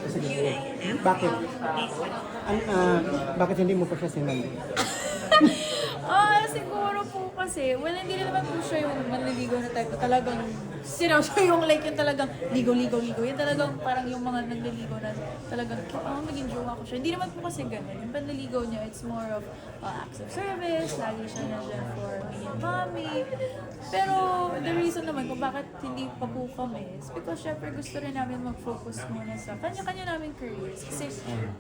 Sige. Bakit? Bakit hindi mo pa siya sinali? Siguro po kasi, well, hindi na naman po siya yung manliligaw na type na talagang seryoso yung like yung talagang ligaw. Yung talagang parang yung mga nagliligaw na talagang, maging jowa ko siya. Hindi naman po kasi ganun. Yung panliligaw niya, it's more of acts of service, lagi siya nandiyan for me and mommy. Pero the reason naman kung bakit hindi pa po kami is because syempre gusto rin namin mag-focus muna sa kanya-kanya namin careers. Kasi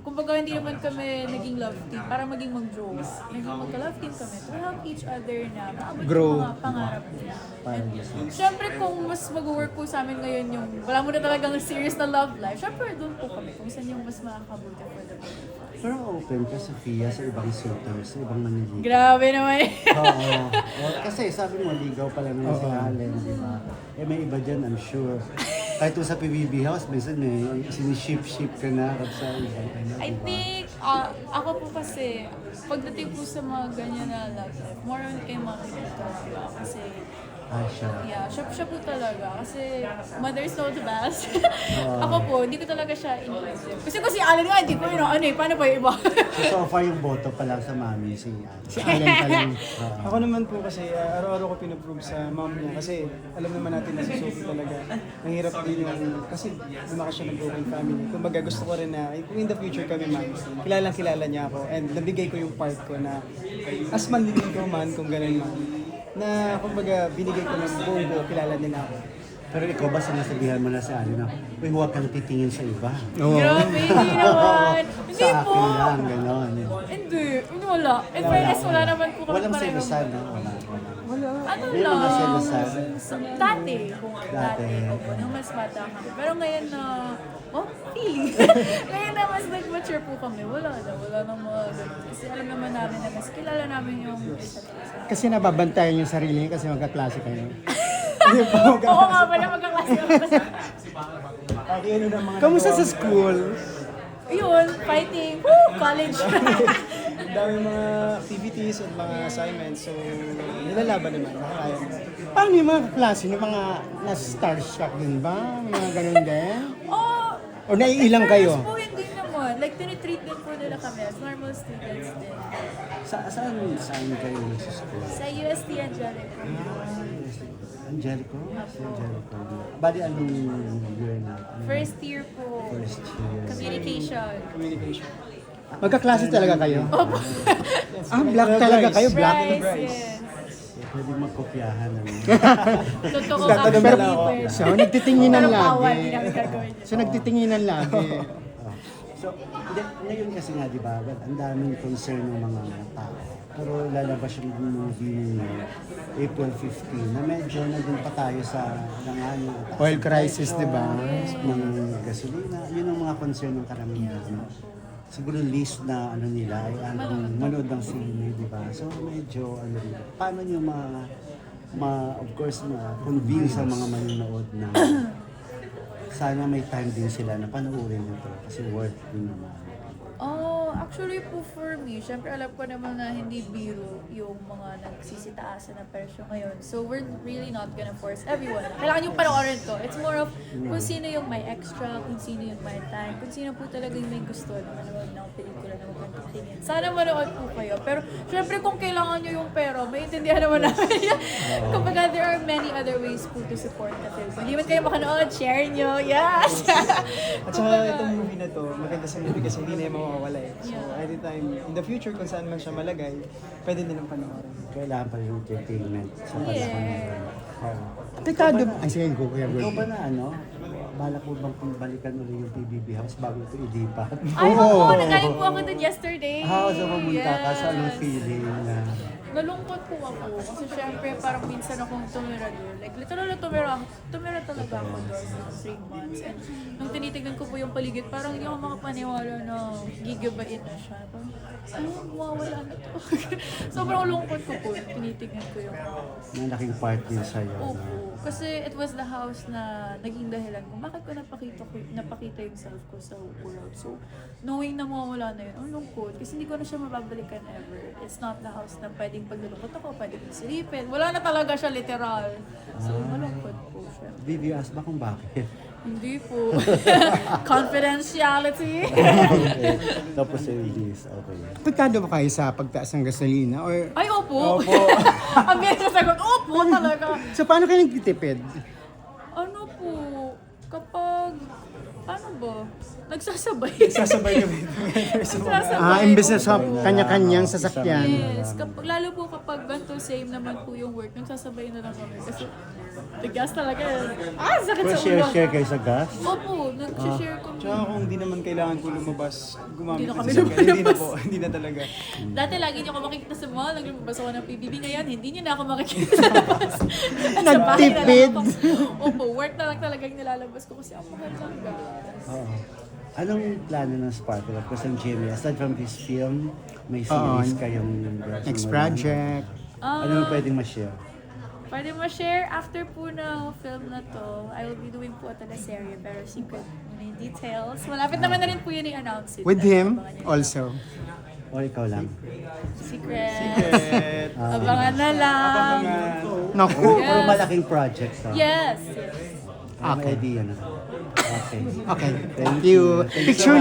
kumbaga hindi naman kami naging love team para maging mag-jowa. Naging magka-love team kami to help each other na maabot Grow. yung mga pangarap nila. And syempre kung mas mag-work po sa amin ngayon yung wala mo na talagang serious na love life, syempre doon po kami kung saan yung mas makakabuti for the both of us. Pero open ka, Sofia, sa ibang suitors, sa ibang naniligaw. Grabe naman eh. Oo. Kasi sabi mo, ligaw pa lang si Allen, di ba? May iba dyan, I'm sure. Kahit sa PBB House, minsan may siniship-ship ka na sa iba. I think, ako po kasi, pagdating po sa mga ganyan na love life, more on kay Mami Victoria. Kasi, Siya. yeah, siya po talaga. Kasi, mothers know the best. Ako po, hindi ko talaga siya inclusive. Kasi si Alan nga, hindi ko paano pa yung iba? So far yung boto pa lang sa mami, si Allen. Si Alan pa lang. Ako naman po kasi araw-araw ko pinaprove sa mom niya kasi alam naman natin na si Sophie talaga. Ang hirap din yung, kasi lumakas siya ng broken family. Kumbaga gusto ko rin na, kung in the future kami ma'am, kilala niya ako and nabigay ko yung part ko na as manliligaw man kung ganun man, na kumbaga binigay ko ng buong buo, kilala nila ako. Pero ikaw ba sinasabihan mo na sa Allen na, uy, huwag kang titingin sa iba. Grabe, hindi naman. Hindi Sa po. akin lang, gano'n. Hindi, wala. In fairness, wala naman po kami Walang pareho. selusan, no? Wala. Ano May lang? mga selusan. Dati. Dati. Opo, nung mas bata kami. Pero ngayon na, feeling. Ngayon na mas nag-mature po kami. Wala na mga ganun. Kasi alam naman namin na mas kilala namin yung isa't isa. Kasi nababantayan yung sarili niya kasi magkaklase kayo. Oo nga pala, magkaklase kami. Okay, ano na mga Kamusta sa school? Yun, fighting. Woo! College. Ang dami mga activities at mga assignments, so nilalaban naman, nakakaya naman. Paano yung mga klase, yung mga na-starstruck din ba? May mga ganun din? O naiilang kayo? Po, hindi naman. Like, tinitreat din po nila kami as normal students din. Saan kayo sa school? Sa UST Angelico. Angelico? Si Angelico. Bali, anong year na? First year po. First year. Communication. Communication. Magkaklase talaga kayo? Black talaga kayo? Black? Bryce, yes. Pwede magkopyahan. Totoo Tatanong actually na ako. po yun. So, nagtitinginan Pero bawal, lagi. hindi namin gagawin yun. So, nagtitinginan lagi. So, ngayon kasi nga, di ba, ang daming concern ng mga tao. Pero lalabas yung movie ninyo, April 15, na medyo nandun pa tayo sa langan ng Oil crisis, di ba? ng gasolina. Yun ang mga concern ng karamihan. Siguro list na nila ay manood ng sine, di ba? So medyo rin. Paano nyo of course, convince ang mga manonood na sana may time din sila na panoorin ito kasi worth din naman. Actually po for me, syempre alam ko naman na hindi biro yung mga nagsisitaasan ng presyo ngayon. So we're really not gonna force everyone. Kailangan yung panoorin to. It's more of kung sino yung may extra, kung sino yung may time, kung sino po talaga yung may gusto na manood ng pelikula na magpapagtingin. Sana manood po kayo. Pero syempre kung kailangan nyo yung pera, maintindihan naman namin yan. Kumbaga there are many other ways po to support the film. Kung hindi man kayo makanood, share nyo. Yes! At saka itong movie na to, maganda sa movie kasi hindi na yung mawawala eh. So anytime, in the future, kung saan man siya malagay, pwede nilang panoorin. Kailangan pa yung entertainment sa panahon ngayon. Dekado. Ay, sige, go kuya. Ikaw ba na balak mo bang balikan ulit yung PBB House bago ito ilipat? Ay, oo, nagaling po ako dun yesterday. So pumunta ka sa anong feeling na Nalungkot po ako kasi syempre parang minsan akong tumira doon. Like literal na tumira talaga ako doon ng 3 months. And nung tinitignan ko po yung paligid, parang hindi ako makapaniwala na gigabain na siya. Parang, mawawala na to. Sobrang lungkot ko po nung tinitignan ko yung house. malaking part din sa'yo? Opo. Kasi it was the house na naging dahilan kung bakit ko napakita yung self ko sa world. So, knowing na mawawala na yun, ang lungkot. Kasi hindi ko na siya mababalikan ever. It's not the house na pwedeng pag nalungkot ako, pwedeng silipin. Wala na talaga siya literal. So, malungkot po siya. Did you ask ba kung bakit? Hindi po. Confidentiality. Okay. Tapos release, okay. Apektado ba kayo sa pagtaas ng gasolina? Or, Ay, opo. Opo. Ang bilis na sagot, opo talaga. so paano kayo nagtitipid? Ano po, kapag, paano ba? Nagsasabay. Sasabay kami. Nagsasabay. Imbes na sa opo. kanya-kanyang sasakyan. Yes, lalo po kapag ganito same naman po yung work, nagsasabay na lang kami. Kasi, tigas talaga. Sakit Pero sa ulo. share kayo sa gas? Opo, nag-share kami. Tsaka kung hindi naman kailangan ko lumabas, gumamit Hindi na ng kami sasakyan. Hindi na lumabas. po, hindi na talaga. Dati lagi niyo ako makikita sa mall, naglumabas ako ng PBB. Ngayon, hindi niyo na ako makikita sa labas. Nasa bahay na lang Nagtipid. ako. Opo, work na lang talaga yung nilalabas ko kasi ang mahal ng gas. Oo. Anong plano ng Sparkle Up? Kasi ang Jimmy, aside from this film, may Oo. series kayong Next project. Ano mo pwedeng ma-share? Pwede mo share after po ng film na to, I will be doing po a teleserye pero secret muna yung details. Malapit naman na rin po yun i-announce it. With him Abangan niyo. also. O ikaw lang? Secret. Secret. Abangan na lang. Abangan. Naku. Yes. Pero malaking project to. Yes. May idea na. Okay. Okay. Thank Thank you. you. Picture